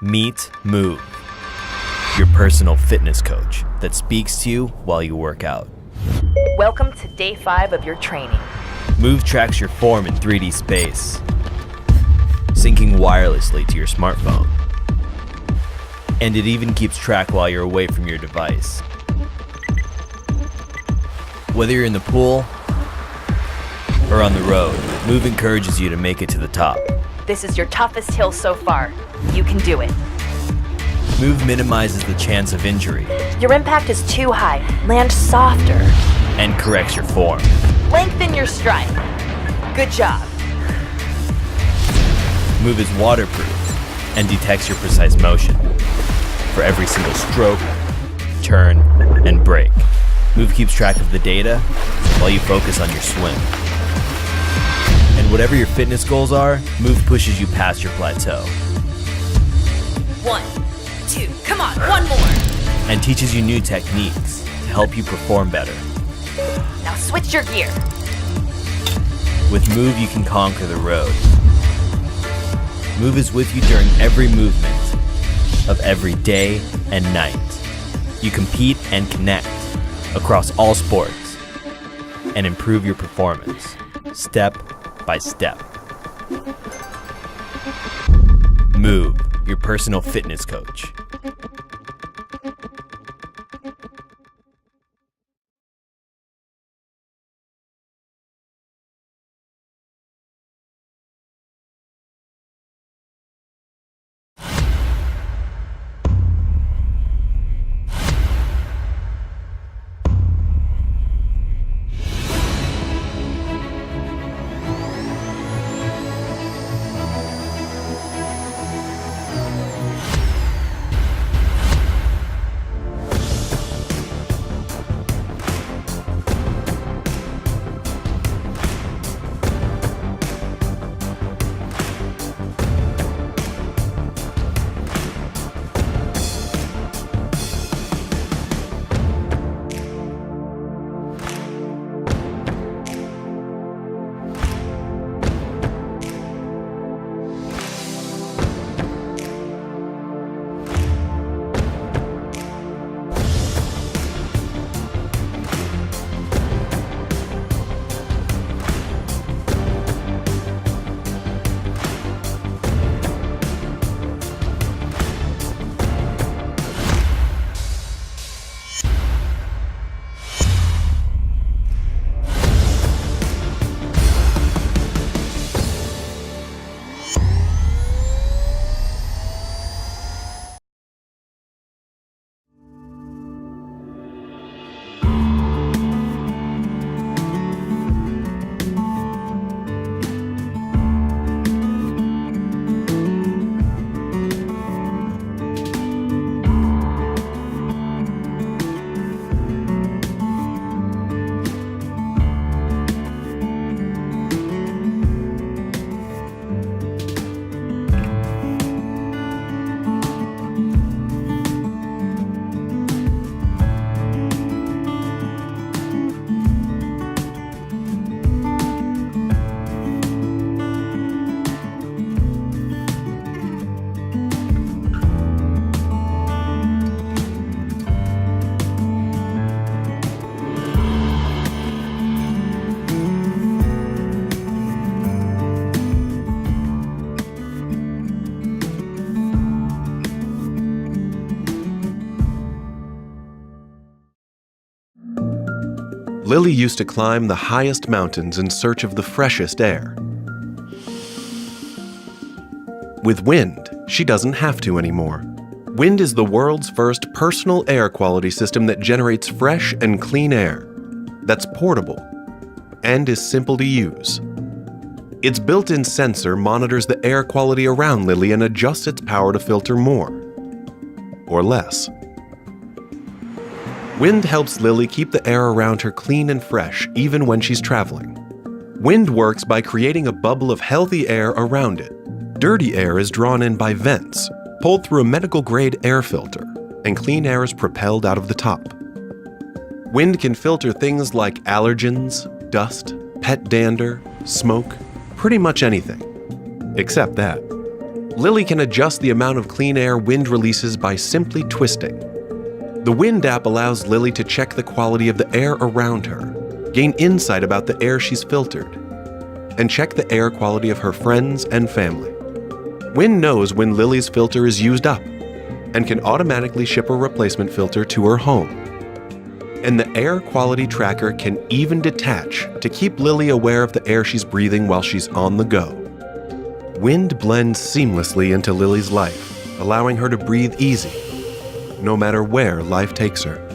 Meet Move, your personal fitness coach that speaks to you while you work out. Welcome to day 5 of your training. Move tracks your form in 3D space, syncing wirelessly to your smartphone. And it even keeps track while you're away from your device. Whether you're in the pool or on the road, Move encourages you to make it to the top. This is your toughest hill so far. You can do it. Move minimizes the chance of injury Your impact is too high. Land softer. and corrects your form. Lengthen your stride. Good job. Move is waterproof and detects your precise motion for every single stroke, turn, and break. Move keeps track of the data while you focus on your swim. And whatever your fitness goals are, Move pushes you past your plateau 1, 2, come on, one more. and teaches you new techniques to help you perform better. Now switch your gear. With Move, you can conquer the road. Move is with you during every movement of every day and night. You compete and connect across all sports and improve your performance step by step. Move, your personal fitness coach. Lily used to climb the highest mountains in search of the freshest air. With Wind, she doesn't have to anymore. Wind is the world's first personal air quality system that generates fresh and clean air, that's portable, and is simple to use. Its built-in sensor monitors the air quality around Lily and adjusts its power to filter more or less. Wind helps Lily keep the air around her clean and fresh, even when she's traveling. Wind works by creating a bubble of healthy air around it. Dirty air is drawn in by vents, pulled through a medical-grade air filter, and clean air is propelled out of the top. Wind can filter things like allergens, dust, pet dander, smoke, pretty much anything. Except that. Lily can adjust the amount of clean air Wind releases by simply twisting. The Wind app allows Lily to check the quality of the air around her, gain insight about the air she's filtered, and check the air quality of her friends and family. Wind knows when Lily's filter is used up and can automatically ship a replacement filter to her home. And the air quality tracker can even detach to keep Lily aware of the air she's breathing while she's on the go. Wind blends seamlessly into Lily's life, allowing her to breathe easy, no matter where life takes her.